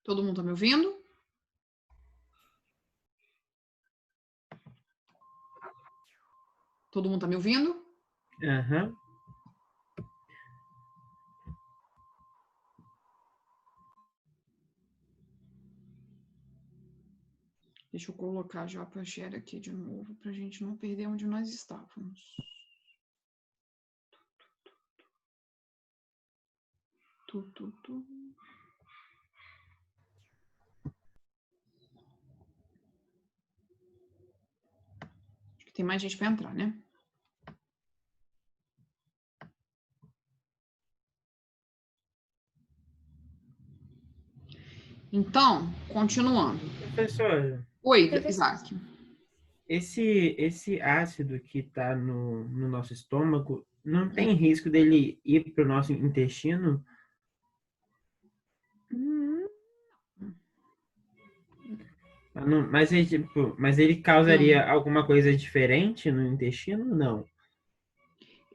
Todo mundo tá me ouvindo? Todo mundo tá me ouvindo? Aham. Deixa eu colocar já para share aqui de novo, para a gente não perder onde nós estávamos. Acho que tem mais gente para entrar, né? Então, continuando. Professor, Oi, Isaac. esse ácido que está no nosso estômago, não Hum. tem risco dele ir para o nosso intestino? Mas ele causaria alguma coisa diferente no intestino? Não.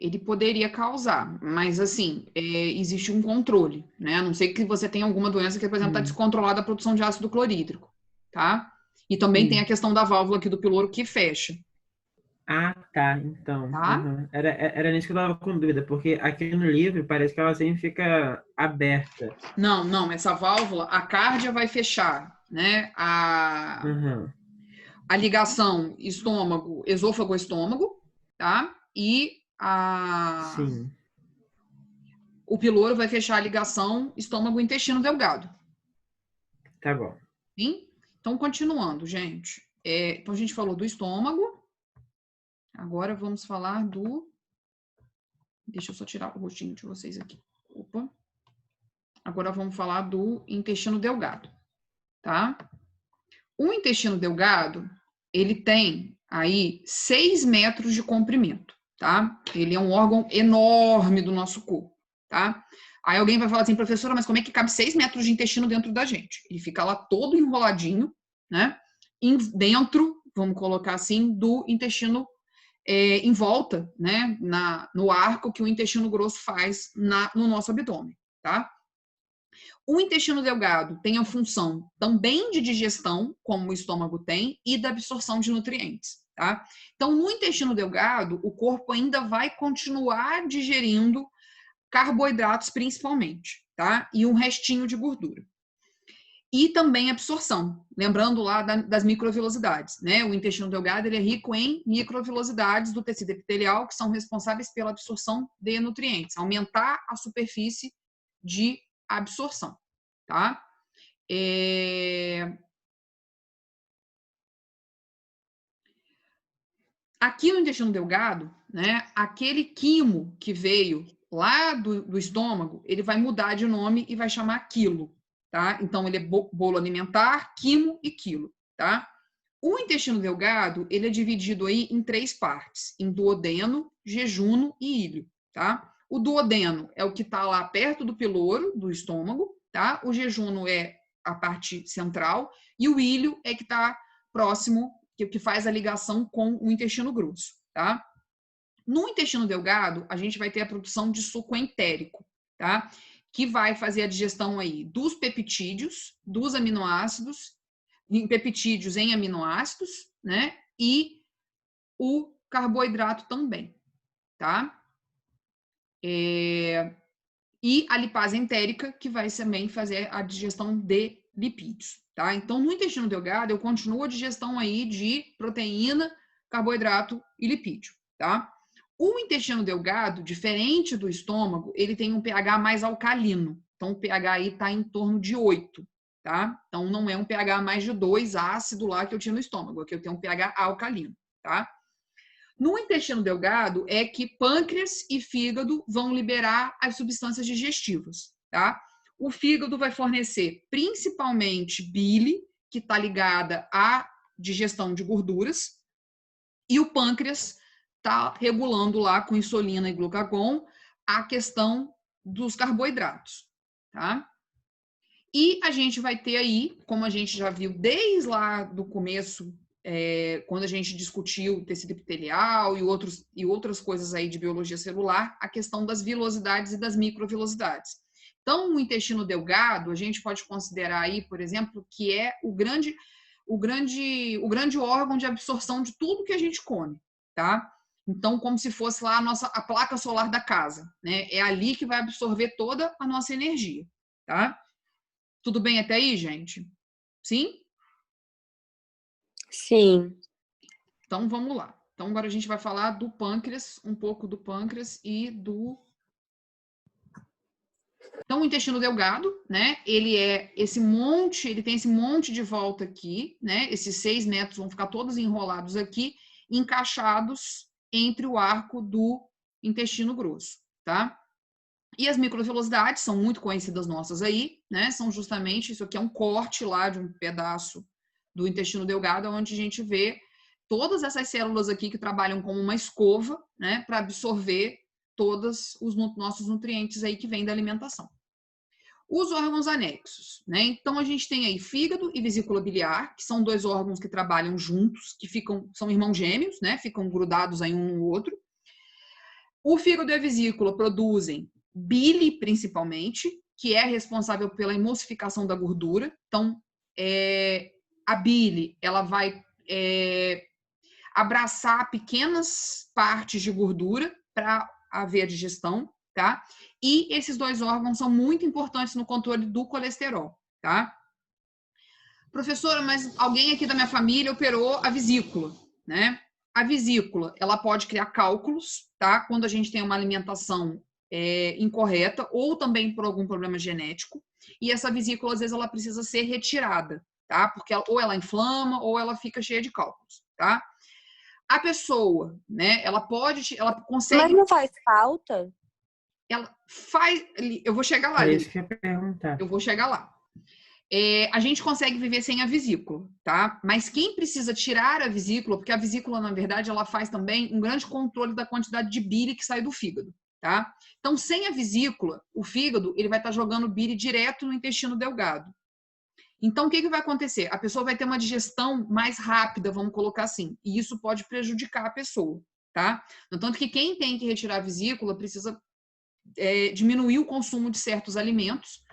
Ele poderia causar, mas assim, existe um controle, né? A não sei que você tenha alguma doença que, por exemplo, está Hum, descontrolada a produção de ácido clorídrico, tá? E também tem a sim. questão da válvula aqui do piloro que fecha, Ah, tá. Então, tá? era nisso que eu estava com dúvida, porque aqui no livro parece que ela sempre fica aberta. Não, não, essa válvula, a cárdia vai fechar, né? Aham, A ligação estômago, esôfago-estômago, tá? sim, O piloro vai fechar a ligação estômago-intestino delgado, tá bom. sim? Então, continuando, gente. Então, a gente falou do estômago, agora vamos falar do... Deixa eu só tirar o rostinho de vocês aqui. Opa. Agora vamos falar do intestino delgado, tá? O intestino delgado, ele tem aí 6 metros de comprimento, tá? Ele é um órgão enorme do nosso corpo, tá? Aí alguém vai falar assim, professora, mas como é que cabe 6 metros de intestino dentro da gente? Ele fica lá todo enroladinho, né? Dentro, vamos colocar assim, do intestino em volta, né? No arco que o intestino grosso faz no nosso abdômen, tá? O intestino delgado tem a função também de digestão, como o estômago tem, e da absorção de nutrientes, tá? Então, no intestino delgado, o corpo ainda vai continuar digerindo carboidratos principalmente, tá? E um restinho de gordura. E também absorção, lembrando lá das microvilosidades, né? O intestino delgado ele é rico em microvilosidades do tecido epitelial que são responsáveis pela absorção de nutrientes, aumentar a superfície de absorção, tá? Aqui no intestino delgado, né, aquele quimo que veio lá do estômago, ele vai mudar de nome e vai chamar quilo, tá? Então, ele é bolo alimentar, quimo e quilo, tá? O intestino delgado, ele é dividido aí em 3 partes, em duodeno, jejuno e íleo, tá? O duodeno é o que está lá perto do piloro, do estômago, tá? O jejuno é a parte central e o íleo é que está próximo, que faz a ligação com o intestino grosso, tá? No intestino delgado, a gente vai ter a produção de suco entérico, tá? Que vai fazer a digestão aí dos peptídeos, dos aminoácidos, peptídeos em aminoácidos, né? E o carboidrato também, tá? E a lipase entérica, que vai também fazer a digestão de lipídios, tá? Então, no intestino delgado, eu continuo a digestão aí de proteína, carboidrato e lipídio, tá? O intestino delgado, diferente do estômago, ele tem um pH mais alcalino. Então, o pH aí está em torno de 8, tá? Então, não é um pH mais de 2 ácido lá que eu tinha no estômago. Aqui eu tenho um pH alcalino, tá? No intestino delgado é que pâncreas e fígado vão liberar as substâncias digestivas, tá? O fígado vai fornecer principalmente bile, que está ligada à digestão de gorduras, e o pâncreas está regulando lá com insulina e glucagon a questão dos carboidratos, tá? E a gente vai ter aí, como a gente já viu desde lá do começo, quando a gente discutiu tecido epitelial e outras coisas aí de biologia celular, a questão das vilosidades e das microvilosidades. Então, o intestino delgado, a gente pode considerar aí, por exemplo, que é o grande órgão de absorção de tudo que a gente come, tá? Então, como se fosse lá a placa solar da casa, né? É ali que vai absorver toda a nossa energia, tá? Tudo bem até aí, gente? Sim? Sim. Então, vamos lá. Então, agora a gente vai falar do pâncreas, um pouco do pâncreas e do... Então, o intestino delgado, né? Ele tem esse monte de volta aqui, né? Esses 6 metros vão ficar todos enrolados aqui, encaixados entre o arco do intestino grosso, tá? E as microvilosidades são muito conhecidas nossas aí, né? São justamente, isso aqui é um corte lá de um pedaço do intestino delgado, onde a gente vê todas essas células aqui que trabalham como uma escova, né? Para absorver todos os nossos nutrientes aí que vêm da alimentação. Os órgãos anexos, né? Então a gente tem aí fígado e vesícula biliar, que são 2 órgãos que trabalham juntos, são irmãos gêmeos, né? Ficam grudados aí um no outro. O fígado e a vesícula produzem bile, principalmente, que é responsável pela emulsificação da gordura. Então, a bile, ela vai abraçar pequenas partes de gordura para haver a digestão, tá? E esses 2 órgãos são muito importantes no controle do colesterol, tá? Professora, mas alguém aqui da minha família operou a vesícula, né? A vesícula, ela pode criar cálculos, tá? Quando a gente tem uma alimentação incorreta ou também por algum problema genético. E essa vesícula, às vezes, ela precisa ser retirada, tá? Porque ou ela inflama ou ela fica cheia de cálculos, tá? A pessoa, né? Ela consegue... Mas não faz falta? Ela faz... Eu vou chegar lá, É isso que eu ia perguntar. eu vou chegar lá. A gente consegue viver sem a vesícula, tá? Mas quem precisa tirar a vesícula, porque a vesícula, na verdade, ela faz também um grande controle da quantidade de bile que sai do fígado, tá? Então, sem a vesícula, o fígado, ele vai estar jogando bile direto no intestino delgado. Então, o que vai acontecer? A pessoa vai ter uma digestão mais rápida, vamos colocar assim, e isso pode prejudicar a pessoa, tá? No tanto que quem tem que retirar a vesícula precisa diminuir o consumo de certos alimentos,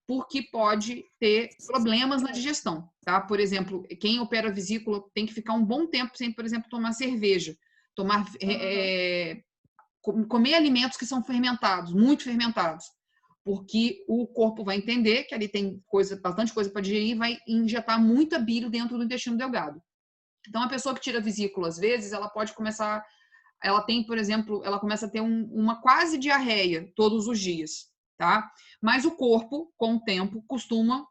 porque pode ter problemas na digestão, tá? Por exemplo, quem opera a vesícula tem que ficar um bom tempo sem, por exemplo, tomar cerveja, comer alimentos que são fermentados, muito fermentados, porque o corpo vai entender que ali tem bastante coisa para digerir e vai injetar muita bile dentro do intestino delgado. Então, a pessoa que tira a vesícula, às vezes, ela pode começar... Ela tem, por exemplo, ela começa a ter uma quase diarreia todos os dias, tá? Mas o corpo, com o tempo,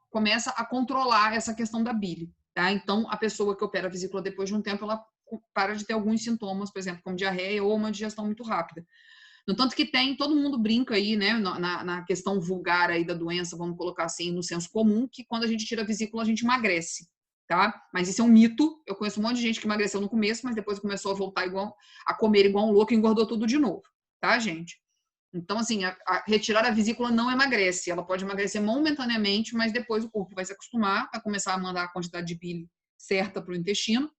começa a controlar essa questão da bile, tá? Então, a pessoa que opera a vesícula depois de um tempo, ela para de ter alguns sintomas, por exemplo, como diarreia ou uma digestão muito rápida. No tanto que todo mundo brinca aí, né, na questão vulgar aí da doença, vamos colocar assim, no senso comum, que quando a gente tira a vesícula, a gente emagrece, tá? Mas isso é um mito. Eu conheço um monte de gente que emagreceu no começo, mas depois começou a voltar a comer igual um louco e engordou tudo de novo, tá, gente? Então, assim, retirar a vesícula não emagrece. Ela pode emagrecer momentaneamente, mas depois o corpo vai se acostumar, vai começar a mandar a quantidade de bile certa para o intestino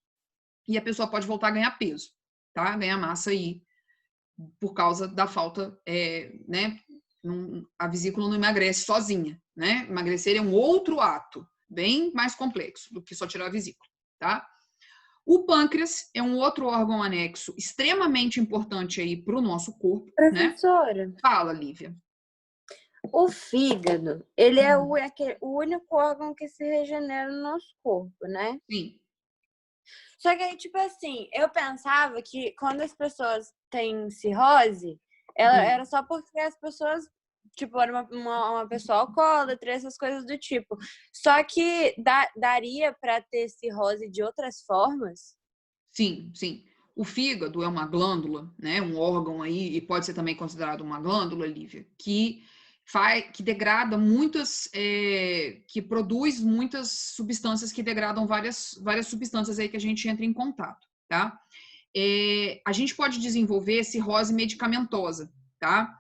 e a pessoa pode voltar a ganhar peso, tá? Ganhar massa aí, por causa da falta, né? A vesícula não emagrece sozinha, né? Emagrecer é um outro ato, bem mais complexo do que só tirar a vesícula, tá? O pâncreas é um outro órgão anexo extremamente importante aí para o nosso corpo, Professora, né? Fala, Lívia. O fígado, ele é o único órgão que se regenera no nosso corpo, né? Sim. Só que aí, tipo assim, eu pensava que quando as pessoas têm cirrose, era só porque as pessoas, tipo, era uma pessoa alcoólatra, essas coisas do tipo. Só que daria para ter cirrose de outras formas? Sim, sim. O fígado é uma glândula, né? Um órgão aí, e pode ser também considerado uma glândula, Lívia, que degrada que produz muitas substâncias que degradam várias substâncias aí que a gente entra em contato, tá? A gente pode desenvolver cirrose medicamentosa, tá?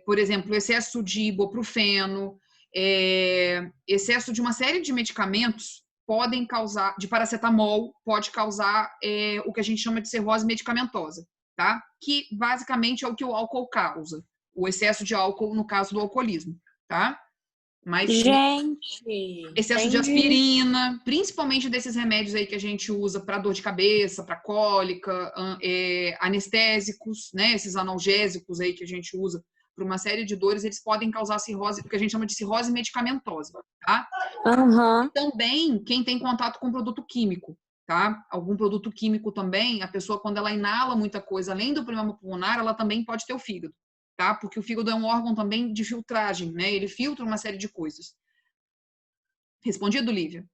Por exemplo, excesso de ibuprofeno, excesso de uma série de medicamentos podem causar, de paracetamol, pode causar o que a gente chama de cirrose medicamentosa, tá? Que basicamente é o que o álcool causa. o excesso de álcool no caso do alcoolismo, tá? Mas Gente, excesso de entendi. aspirina, principalmente desses remédios aí que a gente usa para dor de cabeça, para cólica, anestésicos, né? Esses analgésicos aí que a gente usa para uma série de dores, eles podem causar cirrose, o que a gente chama de cirrose medicamentosa, tá? Aham. E também quem tem contato com produto químico, tá? Algum produto químico também, a pessoa quando ela inala muita coisa, além do problema pulmonar, ela também pode ter o fígado, tá? Porque o fígado é um órgão também de filtragem, né? Ele filtra uma série de coisas. Respondido, Lívia?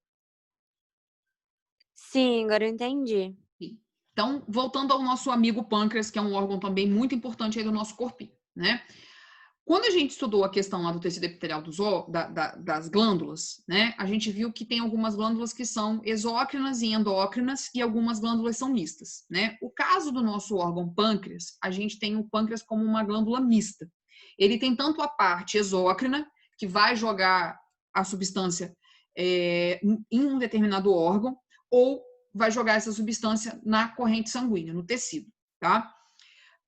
Sim, agora eu entendi. Então, voltando ao nosso amigo pâncreas, que é um órgão também muito importante aí do nosso corpinho, né? Quando a gente estudou a questão lá do tecido epitelial das glândulas, né? A gente viu que tem algumas glândulas que são exócrinas e endócrinas e algumas glândulas são mistas, né? O caso do nosso órgão pâncreas, a gente tem o pâncreas como uma glândula mista. Ele tem tanto a parte exócrina, que vai jogar a substância em um determinado órgão, ou vai jogar essa substância na corrente sanguínea, no tecido, tá?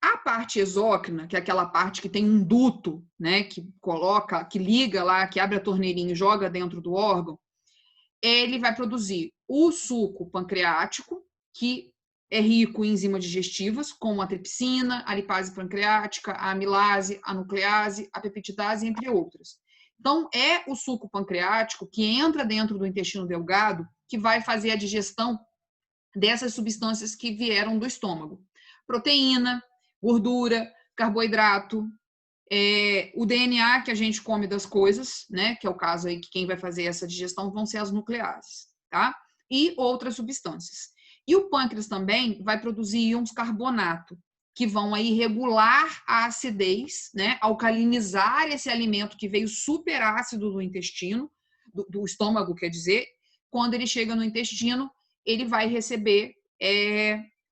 A parte exócrina, que é aquela parte que tem um duto, né, que coloca, que liga lá, que abre a torneirinha e joga dentro do órgão, ele vai produzir o suco pancreático, que é rico em enzimas digestivas, como a tripsina, a lipase pancreática, a amilase, a nuclease, a peptidase, entre outras. Então, é o suco pancreático que entra dentro do intestino delgado que vai fazer a digestão dessas substâncias que vieram do estômago. Proteína, gordura, carboidrato, o DNA que a gente come das coisas, né? Que é o caso aí que quem vai fazer essa digestão vão ser as nucleases, tá? E outras substâncias. E o pâncreas também vai produzir íons carbonato, que vão aí regular a acidez, né? Alcalinizar esse alimento que veio super ácido do intestino, do estômago, quer dizer, quando ele chega no intestino, ele vai receber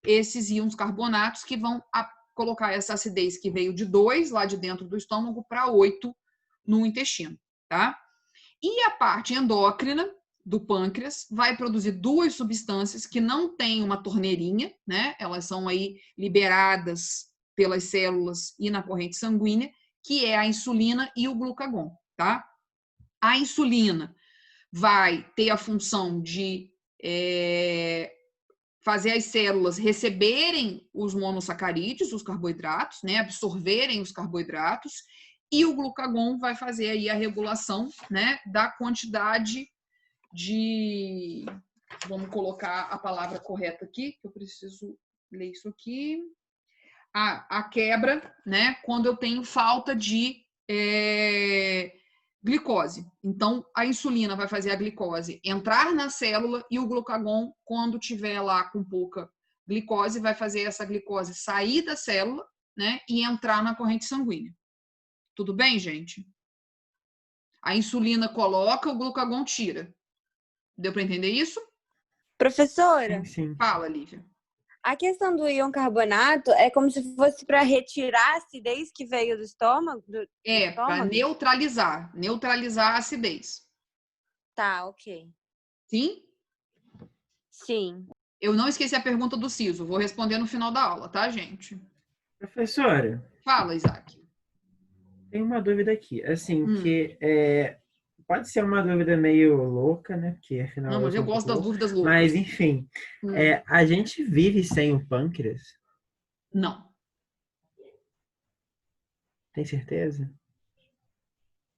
esses íons carbonatos que vão colocar essa acidez que veio de 2 lá de dentro do estômago para 8 no intestino, tá? E a parte endócrina do pâncreas vai produzir duas substâncias que não têm uma torneirinha, né? Elas são aí liberadas pelas células e na corrente sanguínea, que é a insulina e o glucagon, tá? A insulina vai ter a função de fazer as células receberem os monossacarídeos, os carboidratos, né, absorverem os carboidratos, e o glucagon vai fazer aí a regulação, né, da quantidade de... Vamos colocar a palavra correta aqui, que eu preciso ler isso aqui. A quebra, né, quando eu tenho falta de glicose. Então, a insulina vai fazer a glicose entrar na célula e o glucagon, quando tiver lá com pouca glicose, vai fazer essa glicose sair da célula, né, e entrar na corrente sanguínea. Tudo bem, gente? A insulina coloca, o glucagon tira. Deu para entender isso? Professora, Sim. Fala, Lívia. a questão do íon carbonato é como se fosse para retirar a acidez que veio do estômago? Para neutralizar a acidez. Tá, ok. Sim? Sim. Eu não esqueci a pergunta do Ciso. Vou responder no final da aula, tá, gente? Professora, Fala, Isaac. tem uma dúvida aqui. Assim, que pode ser uma dúvida meio louca, né? Porque afinal Não, mas eu gosto das dúvidas loucas. Mas, enfim, a gente vive sem o pâncreas? Não. Tem certeza?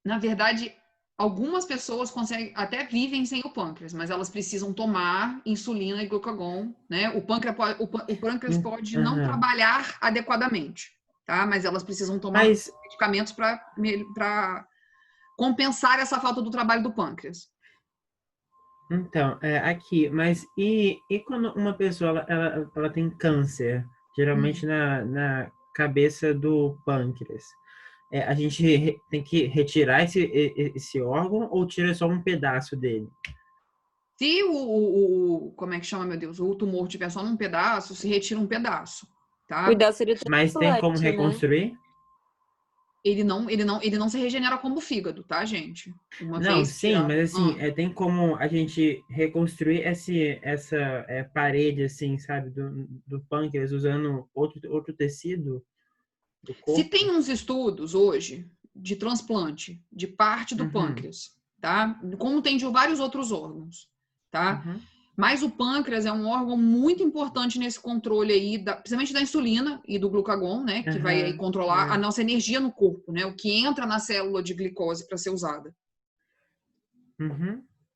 Na verdade, algumas pessoas conseguem, até vivem sem o pâncreas, mas elas precisam tomar insulina e glucagon, né? O pâncreas pode não trabalhar adequadamente, tá? Mas elas precisam tomar medicamentos para compensar essa falta do trabalho do pâncreas. Então, aqui, mas e quando uma pessoa ela tem câncer, geralmente na cabeça do pâncreas, a gente tem que retirar esse órgão ou tira só um pedaço dele? Se como é que chama, meu Deus? O tumor tiver só num pedaço, se retira um pedaço, tá? O ideal seria o Mas tem como transplante, né? reconstruir? Ele não se regenera como o fígado, tá, gente? Uma Não, vez sim, tirado. mas assim, tem como a gente reconstruir essa parede, assim, sabe, do pâncreas usando outro tecido? do Se corpo? tem uns estudos hoje de transplante de parte do pâncreas, tá? Como tem de vários outros órgãos, tá? Mas o pâncreas é um órgão muito importante nesse controle aí, principalmente da insulina e do glucagon, né? Que vai aí controlar a nossa energia no corpo, né? O que entra na célula de glicose para ser usada.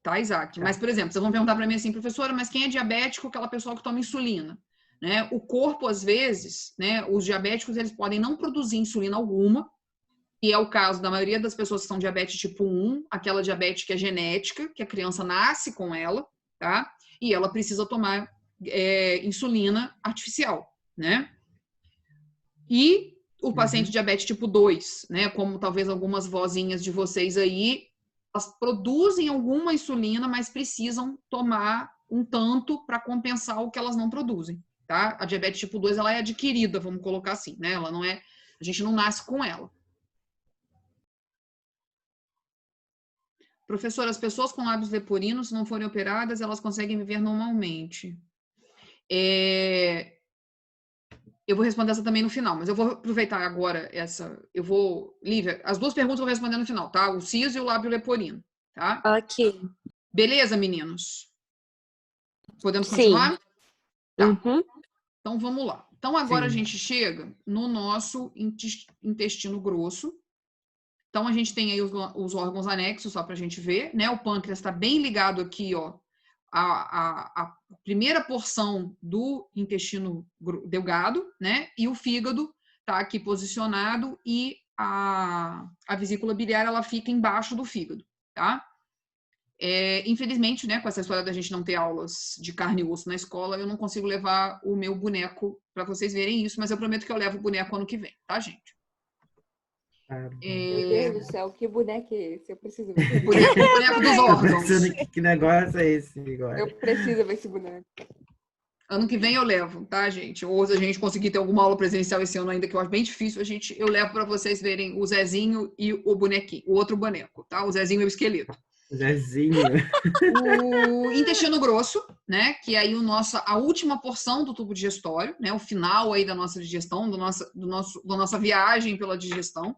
Tá, Isaac? Mas, por exemplo, vocês vão perguntar para mim assim, professora, mas quem é diabético? Aquela pessoa que toma insulina. Né? O corpo, às vezes, né, os diabéticos, eles podem não produzir insulina alguma, e é o caso da maioria das pessoas que são diabetes tipo 1, aquela diabetes que é genética, que a criança nasce com ela, tá? E ela precisa tomar insulina artificial, né? E o paciente diabetes tipo 2, né? Como talvez algumas vozinhas de vocês aí, elas produzem alguma insulina, mas precisam tomar um tanto para compensar o que elas não produzem, tá? A diabetes tipo 2, ela é adquirida, vamos colocar assim, né? Ela não é, a gente não nasce com ela. Professora, as pessoas com lábios lepoриnos, se não forem operadas, elas conseguem viver normalmente. Eu vou responder essa também no final, mas eu vou aproveitar agora essa. Lívia, as duas perguntas eu vou responder no final, tá? O siso e o lábio leporino, tá? Ok. Beleza, meninos? Podemos Sim. continuar? Tá. Uhum. Então vamos lá. Então agora Sim. a gente chega no nosso intestino grosso. Então a gente tem aí os órgãos anexos, só para a gente ver, né? O pâncreas está bem ligado aqui, ó, a primeira porção do intestino delgado, né? E o fígado está aqui posicionado e a vesícula biliar ela fica embaixo do fígado, tá? Infelizmente, né, com essa história da gente não ter aulas de carne e osso na escola, eu não consigo levar o meu boneco para vocês verem isso, mas eu prometo que eu levo o boneco ano que vem, tá, gente? Meu Deus do céu, que boneco é esse? Eu preciso ver. O boneco dos órgãos. Que negócio é esse agora? Eu preciso ver esse boneco. Ano que vem eu levo, tá, gente? Ou se a gente conseguir ter alguma aula presencial esse ano ainda, que eu acho bem difícil, eu levo para vocês verem o Zezinho e o bonequinho, o outro boneco, tá? O Zezinho e o esqueleto. Zezinho. O intestino grosso, né? Que é aí a última porção do tubo digestório, né? O final aí da nossa digestão, da nossa viagem pela digestão.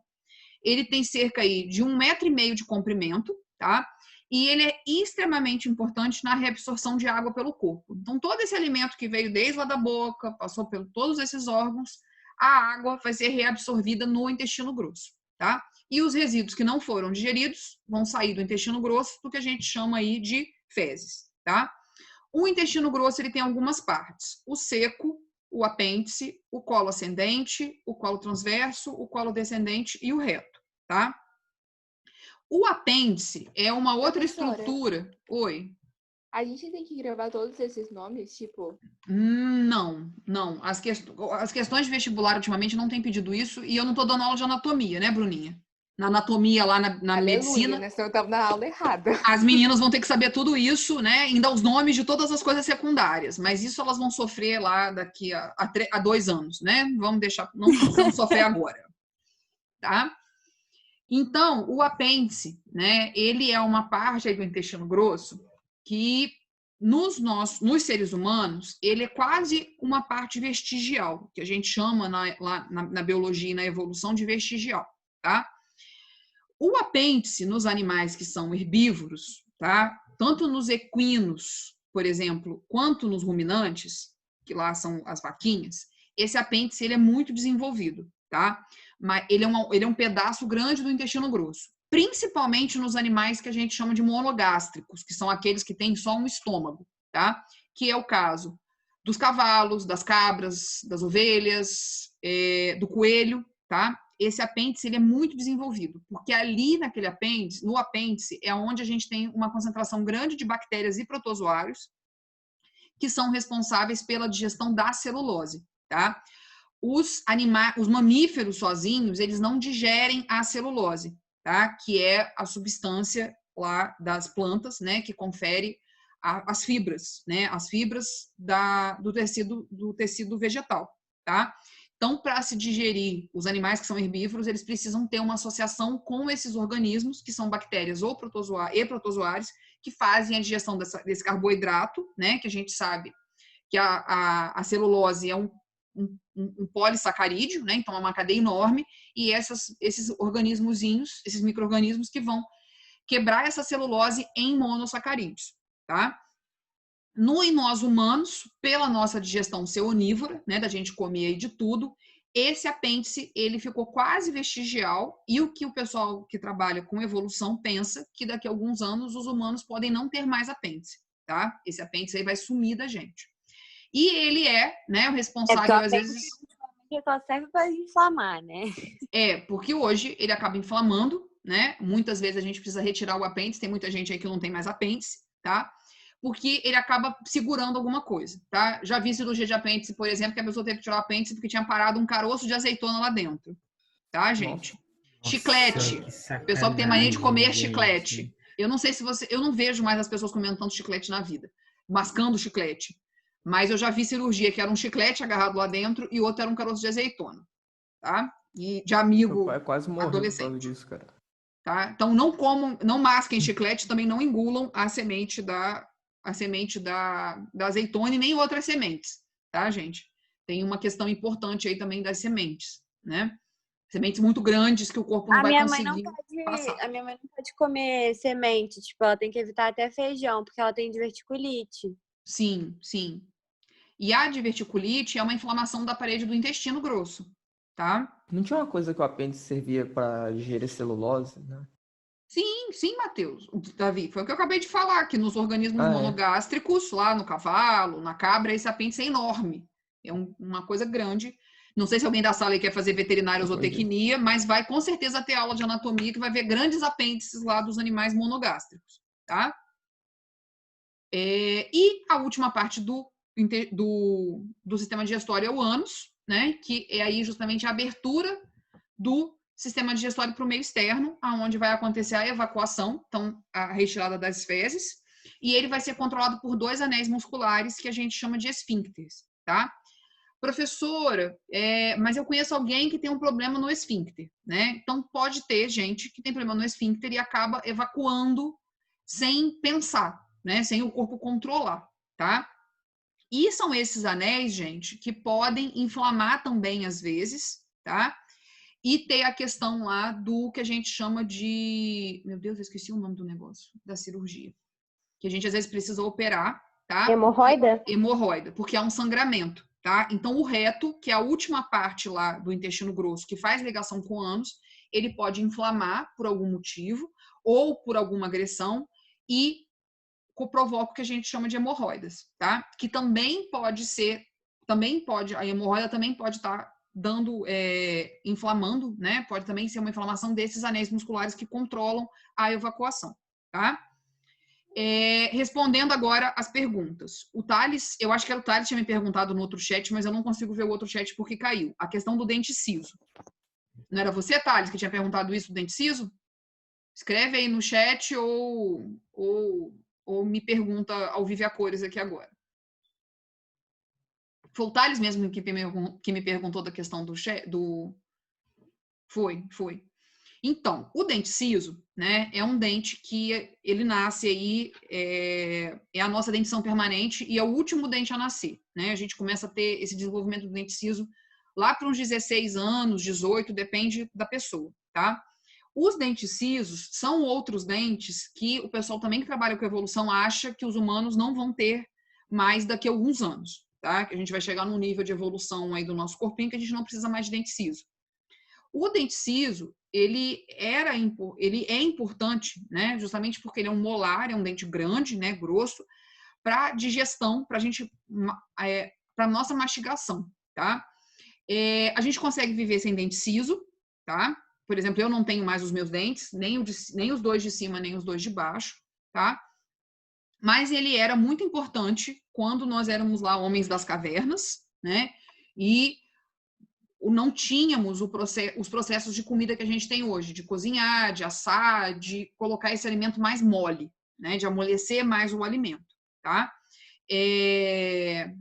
Ele tem cerca aí de 1,5 metro de comprimento, tá? E ele é extremamente importante na reabsorção de água pelo corpo. Então, todo esse alimento que veio desde lá da boca, passou por todos esses órgãos, a água vai ser reabsorvida no intestino grosso, tá? E os resíduos que não foram digeridos vão sair do intestino grosso, do que a gente chama aí de fezes, tá? O intestino grosso, ele tem algumas partes. O seco, o apêndice, o colo ascendente, o colo transverso, o colo descendente e o reto, tá? O apêndice é uma outra estrutura. Oi. A gente tem que gravar todos esses nomes, tipo... Não. As questões de vestibular ultimamente não têm pedido isso e eu não estou dando aula de anatomia, né, Bruninha? Na anatomia lá na medicina. Né? Senão eu tava na aula errada. As meninas vão ter que saber tudo isso, né? Ainda os nomes de todas as coisas secundárias. Mas isso elas vão sofrer lá daqui a 2 anos, né? Vamos deixar, não precisamos sofrer agora, tá? Então, o apêndice, né? Ele é uma parte aí do intestino grosso que nos seres humanos, ele é quase uma parte vestigial, que a gente chama na biologia e na evolução de vestigial, tá? O apêndice nos animais que são herbívoros, tá? Tanto nos equinos, por exemplo, quanto nos ruminantes, que lá são as vaquinhas, esse apêndice ele é muito desenvolvido, tá? Mas ele é um pedaço grande do intestino grosso, principalmente nos animais que a gente chama de monogástricos, que são aqueles que têm só um estômago, tá? Que é o caso dos cavalos, das cabras, das ovelhas, do coelho, tá? Esse apêndice ele é muito desenvolvido, porque ali naquele apêndice, no apêndice, é onde a gente tem uma concentração grande de bactérias e protozoários que são responsáveis pela digestão da celulose, tá? Os mamíferos sozinhos, eles não digerem a celulose, tá? Que é a substância lá das plantas, né? Que confere as fibras, né? As fibras do tecido vegetal, tá? Então, para se digerir os animais que são herbívoros, eles precisam ter uma associação com esses organismos, que são bactérias ou protozoários, que fazem a digestão desse carboidrato, né? Que a gente sabe que a celulose é um um polissacarídeo, né? Então é uma cadeia enorme, e esses organismozinhos, esses micro-organismos que vão quebrar essa celulose em monossacarídeos, tá? Em nós humanos, pela nossa digestão ser onívora, né, da gente comer aí de tudo, esse apêndice, ele ficou quase vestigial, e o que o pessoal que trabalha com evolução pensa, que daqui a alguns anos os humanos podem não ter mais apêndice, tá? Esse apêndice aí vai sumir da gente. E ele é, né, o responsável, às vezes... Porque só serve para inflamar, né? Porque hoje ele acaba inflamando, né? Muitas vezes a gente precisa retirar o apêndice, tem muita gente aí que não tem mais apêndice, tá? Porque ele acaba segurando alguma coisa, tá? Já vi cirurgia de apêndice, por exemplo, que a pessoa teve que tirar o apêndice porque tinha parado um caroço de azeitona lá dentro, tá, gente? Nossa, Chiclete. O pessoal que tem mania de comer chiclete. Eu não sei se eu não vejo mais as pessoas comendo tanto chiclete na vida, mascando chiclete. Mas eu já vi cirurgia que era um chiclete agarrado lá dentro e outro era um caroço de azeitona, tá? E de amigo Meu pai quase morreu por adolescente. causa disso, cara. Tá? Então não masquem chiclete, também não engulam a semente da azeitona e nem outras sementes, tá, gente? Tem uma questão importante aí também das sementes, né? Sementes muito grandes que o corpo não vai conseguir passar. A minha mãe não pode comer semente, tipo, ela tem que evitar até feijão, porque ela tem diverticulite. Sim, sim. E a diverticulite é uma inflamação da parede do intestino grosso, tá? Não tinha uma coisa que o apêndice servia para digerir celulose, né? Sim, Matheus. Davi, foi o que eu acabei de falar, que nos organismos monogástricos, lá no cavalo, na cabra, esse apêndice é enorme. É uma coisa grande. Não sei se alguém da sala aí quer fazer veterinária ou zootecnia, mas vai com certeza ter aula de anatomia que vai ver grandes apêndices lá dos animais monogástricos, tá? E a última parte do sistema digestório é o ânus, né? Que é aí justamente a abertura do sistema digestório para o meio externo, aonde vai acontecer a evacuação, então a retirada das fezes, e ele vai ser controlado por 2 anéis musculares que a gente chama de esfíncteres, tá? Professora, mas eu conheço alguém que tem um problema no esfíncter, né? Então pode ter gente que tem problema no esfíncter e acaba evacuando sem pensar, né? Sem o corpo controlar, tá? E são esses anéis, gente, que podem inflamar também às vezes, tá? E ter a questão lá do que a gente chama de... Meu Deus, eu esqueci o nome do negócio, da cirurgia. Que a gente às vezes precisa operar, tá? Hemorroida? Hemorroida, porque há um sangramento, tá? Então o reto, que é a última parte lá do intestino grosso, que faz ligação com o ânus, ele pode inflamar por algum motivo ou por alguma agressão e provoca o que a gente chama de hemorroidas, tá? Que também pode ser... a hemorroida também pode estar inflamando, né? Pode também ser uma inflamação desses anéis musculares que controlam a evacuação, tá? Respondendo agora as perguntas. O Thales, eu acho que era o Thales que tinha me perguntado no outro chat, mas eu não consigo ver o outro chat porque caiu. A questão do dente ciso. Não era você, Thales, que tinha perguntado isso do dente ciso? Escreve aí no chat ou me pergunta ao vivo a cores aqui agora. Foi o Thales mesmo que me perguntou da questão do... Foi. Então, o dente ciso, né, é um dente que ele nasce aí, é a nossa dentição permanente e é o último dente a nascer, né? A gente começa a ter esse desenvolvimento do dente ciso lá para uns 16 anos, 18, depende da pessoa, tá? Os dentes cisos são outros dentes que o pessoal também que trabalha com evolução acha que os humanos não vão ter mais daqui a alguns anos, tá? Que a gente vai chegar num nível de evolução aí do nosso corpinho que a gente não precisa mais de dente ciso. O dente ciso, ele é importante, né? Justamente porque ele é um molar, é um dente grande, né? Grosso, para digestão, para nossa mastigação, tá? A gente consegue viver sem dente ciso, tá? Por exemplo, eu não tenho mais os meus dentes, nem os 2 de cima, nem os 2 de baixo, tá? Mas ele era muito importante quando nós éramos lá homens das cavernas, né? E não tínhamos os processos de comida que a gente tem hoje, de cozinhar, de assar, de colocar esse alimento mais mole, né? De amolecer mais o alimento, tá? É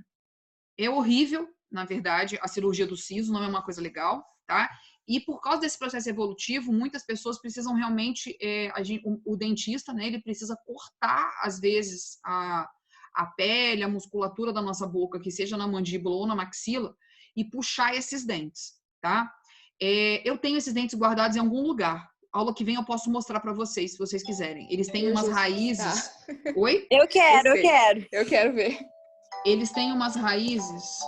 horrível, na verdade, a cirurgia do siso não é uma coisa legal, tá? E por causa desse processo evolutivo, muitas pessoas precisam realmente, o dentista, né? Ele precisa cortar, às vezes, a pele, a musculatura da nossa boca, que seja na mandíbula ou na maxila, e puxar esses dentes, tá? Eu tenho esses dentes guardados em algum lugar. Aula que vem eu posso mostrar para vocês, se vocês quiserem. Eles têm umas raízes... Oi? Eu quero. Eu quero ver. Eles têm umas raízes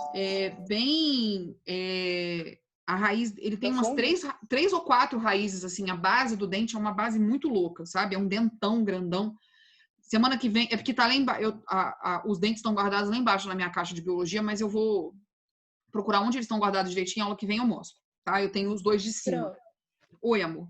bem... a raiz, ele tem umas três ou quatro raízes, assim, a base do dente é uma base muito louca, sabe? É um dentão grandão. Semana que vem, é porque tá lá embaixo, os dentes estão guardados lá embaixo na minha caixa de biologia, mas eu vou procurar onde eles estão guardados direitinho, a aula que vem eu mostro, tá? Eu tenho os dois de cima. Pronto. Oi, amor.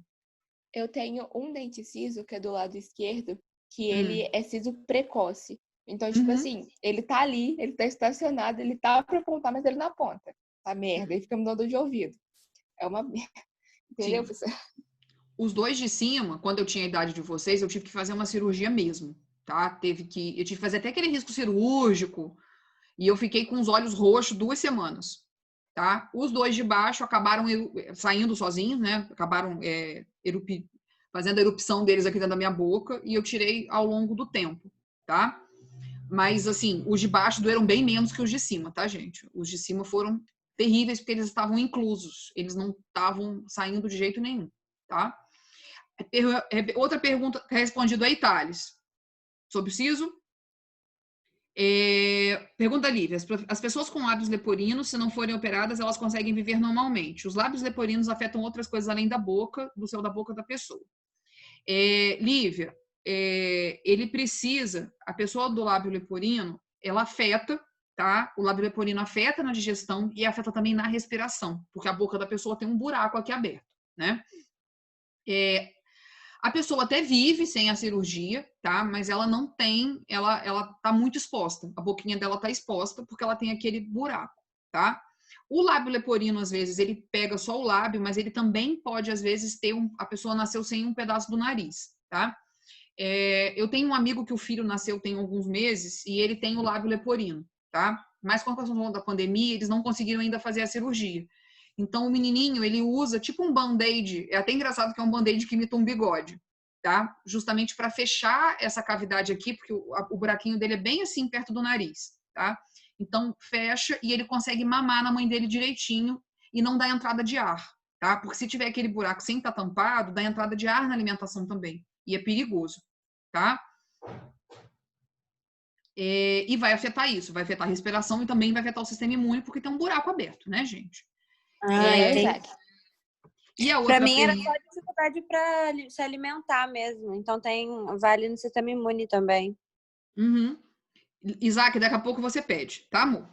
Eu tenho um dente siso, que é do lado esquerdo, que ele é siso precoce. Então, tipo assim, ele tá ali, ele tá estacionado, ele tá pra apontar, mas ele não aponta. Tá merda, ele fica me dando de ouvido. É uma merda. Entendeu, professor? Os dois de cima, quando eu tinha a idade de vocês, eu tive que fazer uma cirurgia mesmo, tá? Eu tive que fazer até aquele risco cirúrgico, e eu fiquei com os olhos roxos 2 semanas, tá? Os dois de baixo acabaram saindo sozinhos, né? Acabaram fazendo a erupção deles aqui dentro da minha boca, e eu tirei ao longo do tempo, tá? Mas, assim, os de baixo doeram bem menos que os de cima, tá, gente? Os de cima foram terríveis porque eles estavam inclusos. Eles não estavam saindo de jeito nenhum, tá? Outra pergunta respondida aí, Thales. Sobre o siso. Pergunta livre. As pessoas com lábios leporinos, se não forem operadas, elas conseguem viver normalmente. Os lábios leporinos afetam outras coisas além da boca, do céu da boca da pessoa. Lívia, ele precisa, a pessoa do lábio leporino, ela afeta, tá? O lábio leporino afeta na digestão e afeta também na respiração, porque a boca da pessoa tem um buraco aqui aberto, né? A pessoa até vive sem a cirurgia, tá? Mas ela não tem, ela tá muito exposta. A boquinha dela tá exposta porque ela tem aquele buraco, tá? O lábio leporino, às vezes, ele pega só o lábio, mas ele também pode, às vezes, a pessoa nasceu sem um pedaço do nariz, tá? Eu tenho um amigo que o filho nasceu tem alguns meses e ele tem o lábio leporino, tá? Mas com a questão da pandemia, eles não conseguiram ainda fazer a cirurgia. Então, o menininho, ele usa tipo um band-aid, é até engraçado que é um band-aid que imita um bigode, tá? Justamente para fechar essa cavidade aqui, porque o buraquinho dele é bem assim, perto do nariz, tá? Então, fecha e ele consegue mamar na mãe dele direitinho e não dá entrada de ar, tá? Porque se tiver aquele buraco sem estar tampado, dá entrada de ar na alimentação também. E é perigoso, tá? E vai afetar isso, vai afetar a respiração e também vai afetar o sistema imune, porque tem um buraco aberto, né, gente? Exato. E a outra pra mim era só dificuldade pra se alimentar mesmo. Então vale no sistema imune também. Isaac, daqui a pouco você pede, tá, amor?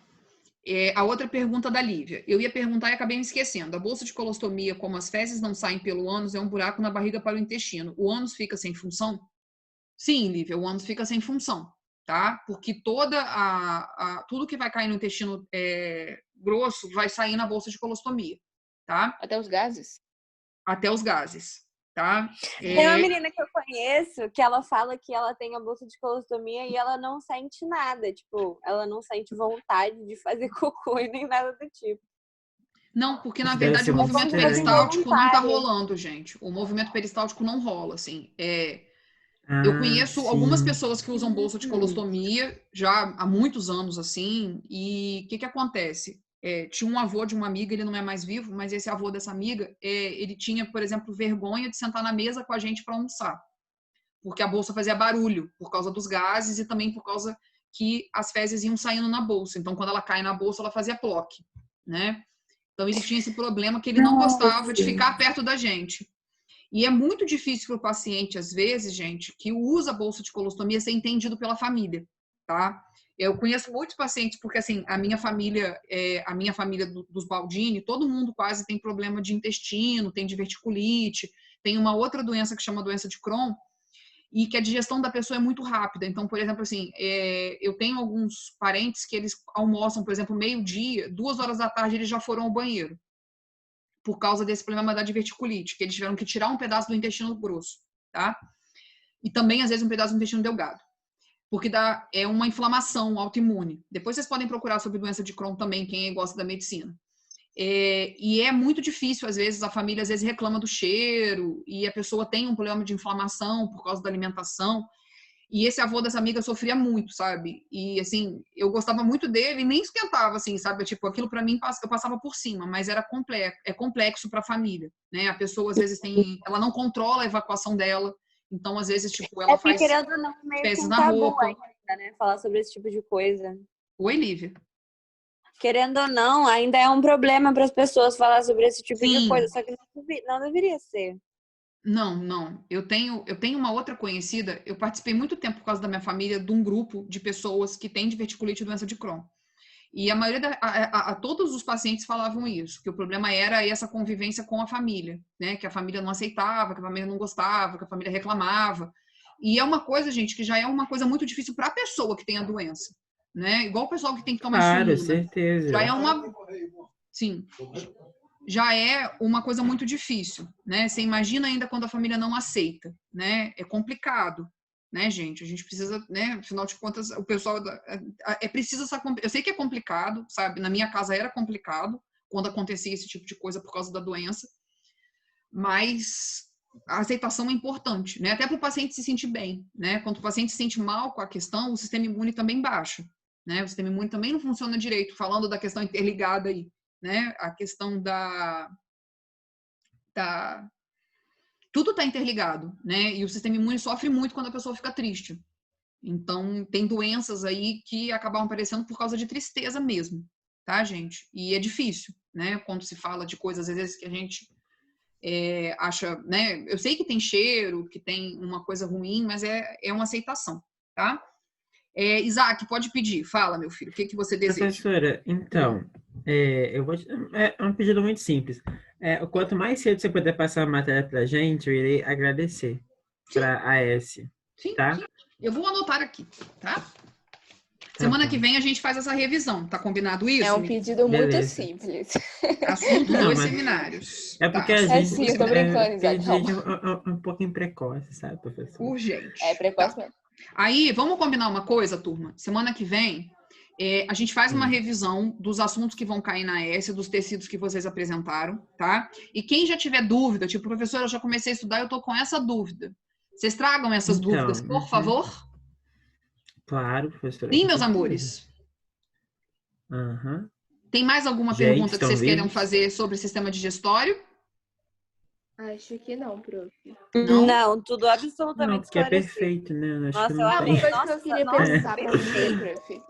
A outra pergunta da Lívia. Eu ia perguntar e acabei me esquecendo. A bolsa de colostomia, como as fezes não saem pelo ânus, é um buraco na barriga para o intestino. O ânus fica sem função? Sim, Lívia, o ânus fica sem função, tá? Porque tudo que vai cair no intestino grosso vai sair na bolsa de colostomia, tá? Até os gases? Até os gases, tá? Tem uma menina que eu conheço que ela fala que ela tem a bolsa de colostomia e ela não sente nada, tipo, ela não sente vontade de fazer cocô e nem nada do tipo. Não, porque na verdade o movimento peristáltico não tá rolando, gente. O movimento peristáltico não rola, assim. Eu conheço algumas pessoas que usam bolsa de colostomia já há muitos anos, assim, e o que acontece? Tinha um avô de uma amiga, ele não é mais vivo, mas esse avô dessa amiga, ele tinha, por exemplo, vergonha de sentar na mesa com a gente para almoçar, porque a bolsa fazia barulho, por causa dos gases e também por causa que as fezes iam saindo na bolsa. Então, quando ela cai na bolsa, ela fazia ploque, né? Então, ele tinha esse problema que ele não gostava de ficar perto da gente. E é muito difícil para o paciente, às vezes, gente, que usa a bolsa de colostomia ser entendido pela família, tá? Eu conheço muitos pacientes, porque, assim, a minha família dos Baldini, todo mundo quase tem problema de intestino, tem diverticulite, tem uma outra doença que chama doença de Crohn, e que a digestão da pessoa é muito rápida. Então, por exemplo, assim, eu tenho alguns parentes que eles almoçam, por exemplo, meio-dia, 2 horas da tarde eles já foram ao banheiro, por causa desse problema da diverticulite, que eles tiveram que tirar um pedaço do intestino grosso, tá? E também, às vezes, um pedaço do intestino delgado, porque é uma inflamação autoimune. Depois vocês podem procurar sobre doença de Crohn também, quem gosta da medicina. E é muito difícil, às vezes, a família às vezes reclama do cheiro, e a pessoa tem um problema de inflamação por causa da alimentação. E esse avô dessa amiga sofria muito, sabe? E, assim, eu gostava muito dele e nem esquentava, assim, sabe? Tipo, aquilo pra mim, eu passava por cima, mas era complexo pra família, né? A pessoa, às vezes, ela não controla a evacuação dela, então, às vezes, tipo, ela porque, faz querendo ou não, meio que peças um na tabu roupa. ainda, né? Falar sobre esse tipo de coisa. Oi, Lívia. Querendo ou não, ainda é um problema para as pessoas falar sobre esse tipo de Sim. coisa, só que não deveria ser. Não. Eu tenho uma outra conhecida, eu participei muito tempo por causa da minha família de um grupo de pessoas que têm diverticulite e doença de Crohn. E a maioria todos os pacientes falavam isso, que o problema era essa convivência com a família, né? Que a família não aceitava, que a família não gostava, que a família reclamava. E é uma coisa, gente, que já é uma coisa muito difícil para a pessoa que tem a doença, né? Igual o pessoal que tem que tomar Claro, insulina. certeza. Já é uma Sim. Já é uma coisa muito difícil, né? Você imagina ainda quando a família não aceita, né? É complicado, né, gente? A gente precisa, né? Afinal de contas, o pessoal preciso essa. Eu sei que é complicado, sabe? Na minha casa era complicado quando acontecia esse tipo de coisa por causa da doença, mas a aceitação é importante, né? Até para o paciente se sentir bem, né? Quando o paciente se sente mal com a questão, o sistema imune também baixa, né? O sistema imune também não funciona direito, falando da questão interligada aí, né? A questão tudo está interligado, né? E o sistema imune sofre muito quando a pessoa fica triste. Então, tem doenças aí que acabam aparecendo por causa de tristeza mesmo, tá, gente? E é difícil, né? Quando se fala de coisas, às vezes, que a gente acha, né? Eu sei que tem cheiro, que tem uma coisa ruim, mas é uma aceitação, tá? Isaac, pode pedir. Fala, meu filho, o que você deseja? Professora, então, é um pedido muito simples. Quanto mais cedo você puder passar a matéria para a gente, eu irei agradecer para a AS, Sim, tá? sim. Eu vou anotar aqui, tá? Tá Semana bom. que vem a gente faz essa revisão, tá combinado isso? É um pedido muito Beleza. simples. Assunto Não, 2 mas seminários. é porque Tá, a assunto gente, sim, dois eu tô seminários. brincando, porque a Isaac, gente calma. é um pouquinho precoce, sabe, professor? Urgente. É precoce Tá. mesmo. Aí, vamos combinar uma coisa, turma? Semana que vem, a gente faz uma revisão dos assuntos que vão cair na S, dos tecidos que vocês apresentaram, tá? E quem já tiver dúvida, tipo, professor, eu já comecei a estudar, eu tô com essa dúvida. Vocês tragam essas dúvidas, por favor? Claro, professora. Sim, com meus certeza. amores. Aham. Tem mais alguma Gente, pergunta que estão vocês queiram vivos? fazer sobre o sistema digestório? Acho que não, prof. Não? Não, tudo Não, absolutamente porque é esclarecido. perfeito, né? Eu acho que Nossa, eu não Ah, amei. uma tem. coisa que eu queria Nossa, perguntar pra você, perfeito. prof.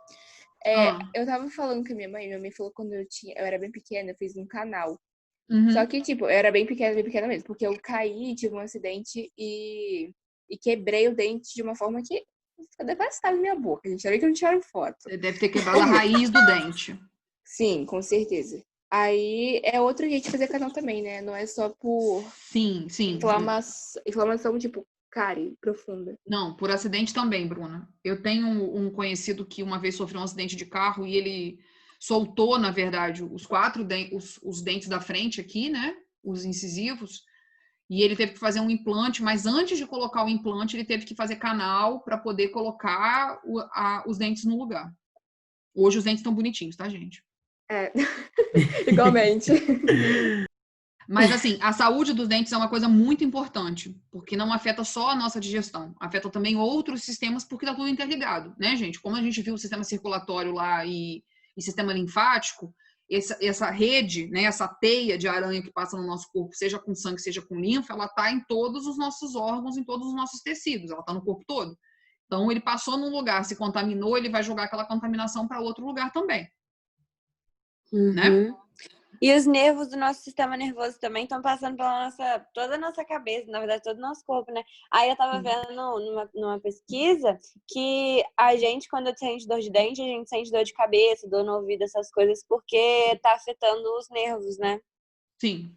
Ah. Eu tava falando com a minha mãe falou que quando eu era bem pequena, eu fiz um canal. Uhum. Só que, tipo, eu era bem pequena mesmo, porque eu caí, tive um acidente e quebrei o dente de uma forma que ficou devastada minha boca, gente. Ainda bem que não tiraram foto. Você deve ter quebrado a raiz do dente. Sim, com certeza. Aí é outro jeito de fazer canal também, né? Não é só por Sim. inflamação, tipo, cárie profunda. Não, por acidente também, Bruna. Eu tenho um conhecido que uma vez sofreu um acidente de carro e ele soltou, na verdade, os dentes da frente aqui, né? Os incisivos. E ele teve que fazer um implante, mas antes de colocar o implante, ele teve que fazer canal para poder colocar os dentes no lugar. Hoje os dentes estão bonitinhos, tá, gente? É, igualmente. Mas, assim, a saúde dos dentes é uma coisa muito importante, porque não afeta só a nossa digestão, afeta também outros sistemas, porque tá tudo interligado, né, gente? Como a gente viu o sistema circulatório lá e sistema linfático, essa rede, né, essa teia de aranha que passa no nosso corpo, seja com sangue, seja com linfa, ela tá em todos os nossos órgãos, em todos os nossos tecidos, ela tá no corpo todo. Então, ele passou num lugar, se contaminou, ele vai jogar aquela contaminação para outro lugar também, né? E os nervos do nosso sistema nervoso também estão passando pela toda a nossa cabeça, na verdade, todo o nosso corpo, né? Aí eu tava vendo numa pesquisa que a gente, quando sente dor de dente, a gente sente dor de cabeça, dor no ouvido, essas coisas, porque tá afetando os nervos, né? Sim.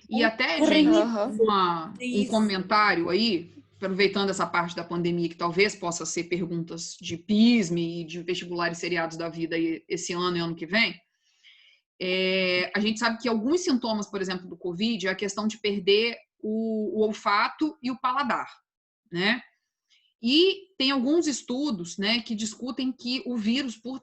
E até, gente, um Isso. comentário aí, aproveitando essa parte da pandemia, que talvez possa ser perguntas de PISME e de vestibulares seriados da vida aí, esse ano e ano que vem. A gente sabe que alguns sintomas, por exemplo, do Covid, é a questão de perder o olfato e o paladar, né? E tem alguns estudos, né, que discutem que o vírus, por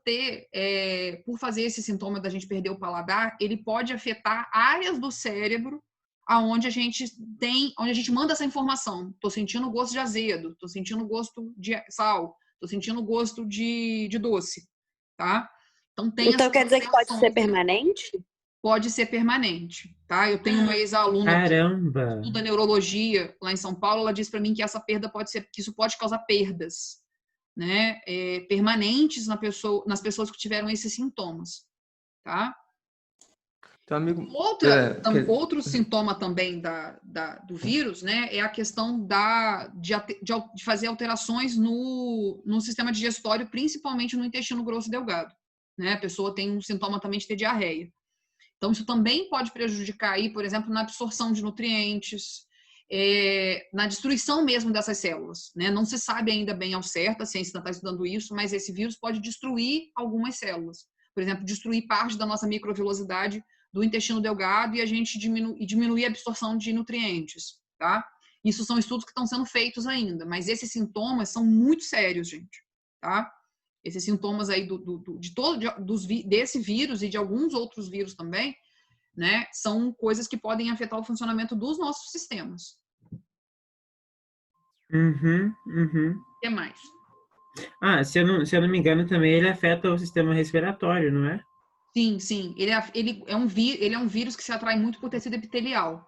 fazer esse sintoma da gente perder o paladar, ele pode afetar áreas do cérebro onde a gente manda essa informação. Tô sentindo gosto de azedo, tô sentindo gosto de sal, tô sentindo gosto de doce, tá? Então, tem Então essas quer dizer que pode ser alterações. permanente? Pode ser permanente, tá? Eu tenho uma ex-aluna que Caramba! estuda neurologia lá em São Paulo, ela disse para mim que essa perda que isso pode causar perdas, né? Permanentes nas pessoas que tiveram esses sintomas, tá? Então, amigo, Outro sintoma também do vírus, né, é a questão de fazer alterações no sistema digestório, principalmente no intestino grosso e delgado, né? A pessoa tem um sintoma também de ter diarreia. Então, isso também pode prejudicar aí, por exemplo, na absorção de nutrientes, na destruição mesmo dessas células, né? Não se sabe ainda bem ao certo, a ciência ainda está estudando isso, mas esse vírus pode destruir algumas células. Por exemplo, destruir parte da nossa microvilosidade do intestino delgado e a gente diminuir a absorção de nutrientes, tá? Isso são estudos que estão sendo feitos ainda, mas esses sintomas são muito sérios, gente, tá? Esses sintomas aí desse vírus e de alguns outros vírus também, né, são coisas que podem afetar o funcionamento dos nossos sistemas. O que mais? Se eu não me engano, também ele afeta o sistema respiratório, não é? Sim. Ele é um vírus que se atrai muito por tecido epitelial,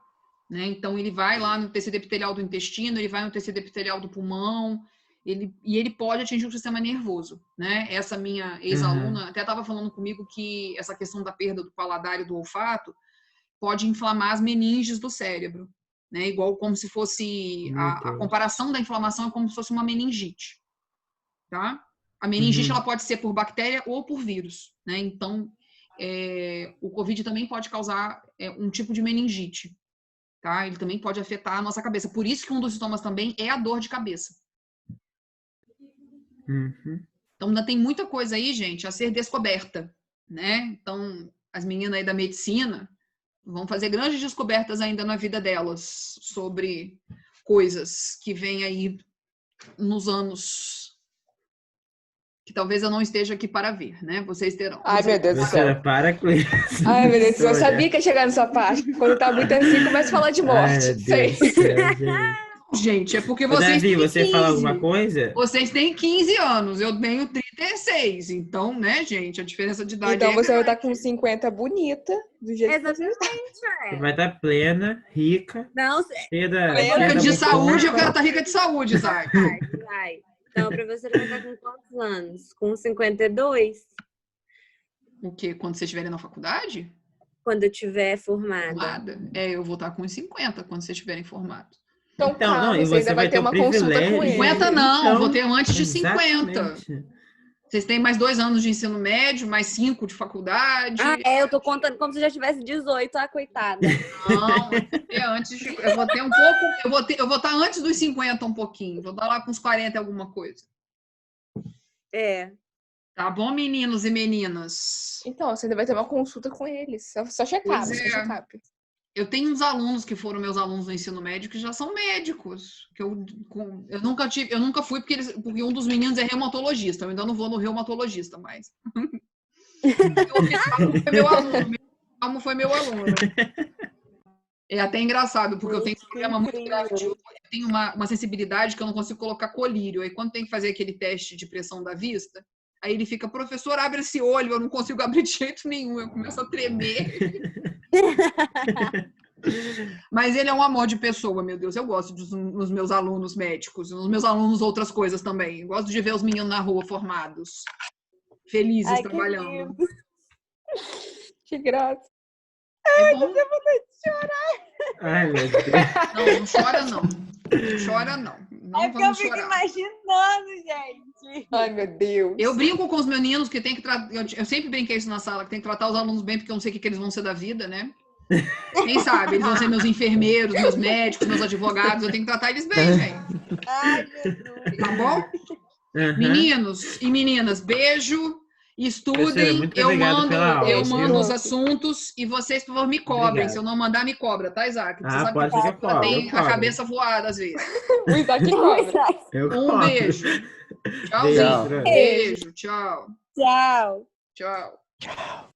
né? Então, ele vai lá no tecido epitelial do intestino, ele vai no tecido epitelial do pulmão, ele pode atingir o sistema nervoso, né? Essa minha ex-aluna até estava falando comigo que essa questão da perda do paladar e do olfato pode inflamar as meninges do cérebro, né? Igual como se fosse a comparação da inflamação é como se fosse uma meningite, tá? A meningite ela pode ser por bactéria ou por vírus, né? Então, o COVID também pode causar um tipo de meningite, tá? Ele também pode afetar a nossa cabeça. Por isso que um dos sintomas também é a dor de cabeça. Então, ainda tem muita coisa aí, gente, a ser descoberta, né? Então, as meninas aí da medicina vão fazer grandes descobertas ainda na vida delas sobre coisas que vêm aí nos anos que talvez eu não esteja aqui para ver, né? Vocês terão. Ai, meu Deus do céu. Para com isso. Ai, meu Deus do céu. Eu sabia que ia chegar nessa parte. Quando tá muito assim, começa a falar de morte. Ai, meu Deus do céu, gente. Gente, é porque Ô, vocês Davi, têm você 15. fala alguma coisa? Vocês têm 15 anos, eu tenho 36. Então, né, gente, a diferença de idade Então é você vai grande. estar com 50 bonita, do jeito que você está. Você vai estar plena, rica, Não, cheia da Rica de muita saúde, eu roupa. quero estar rica de saúde, Isaac. vai. Então, pra você vai estar com quantos anos? Com 52? O quê? Quando vocês estiverem na faculdade? Quando eu tiver formada. Formada? Eu vou estar com uns 50 quando vocês estiverem formados. Então, calma, não, e você ainda vai ter o uma consulta com privilégio. ele. 50 não, Então, vou ter antes de 50. exatamente. Vocês têm mais 2 anos de ensino médio, mais 5 de faculdade. Eu tô contando como se já tivesse 18, coitada. Não, eu vou ter um pouco, eu vou estar antes dos 50 um pouquinho, vou estar lá com uns 40 e alguma coisa. Tá bom, meninos e meninas? Então, você ainda vai ter uma consulta com eles. Só check-up, Pois só é. check-up. Eu tenho uns alunos que foram meus alunos no ensino médio que já são médicos. Que eu nunca fui porque um dos meninos é reumatologista. Eu ainda não vou no reumatologista mais. O Almo foi meu aluno. É até engraçado, porque eu tenho um problema muito grave de olho. Eu tenho uma sensibilidade que eu não consigo colocar colírio. Aí quando tem que fazer aquele teste de pressão da vista, aí ele fica, professor, abre esse olho, eu não consigo abrir de jeito nenhum. Eu começo a tremer. Mas ele é um amor de pessoa, meu Deus. Eu gosto dos meus alunos médicos, nos meus alunos outras coisas também. Eu gosto de ver os meninos na rua formados, felizes, trabalhando. Que graça. É bom. Eu vou vontade de chorar. Ai, meu Deus. Não chora não. Não chora não. Não porque eu vamos fico chorar. imaginando, gente. Ai, meu Deus. Eu brinco com os meninos que tem que tratar. Eu sempre brinquei isso na sala, que tem que tratar os alunos bem, porque eu não sei o que eles vão ser da vida, né? Quem sabe? Eles vão ser meus enfermeiros, meus médicos, meus advogados. Eu tenho que tratar eles bem, gente. Ai, Jesus. Tá bom? Meninos e meninas, beijo. Estudem. Muito Eu obrigado pela aula, eu mando viu? os assuntos e vocês, por favor, me cobrem. Obrigado. Se eu não mandar, me cobra, tá, Isaac? Você sabe pode que ficar cobra, tem eu a cobro. cabeça voada às vezes. O Isaac cobra. Eu Um cobro. beijo. Tchauzinho. Beijo. Beijo. Tchau. Tchau. Tchau.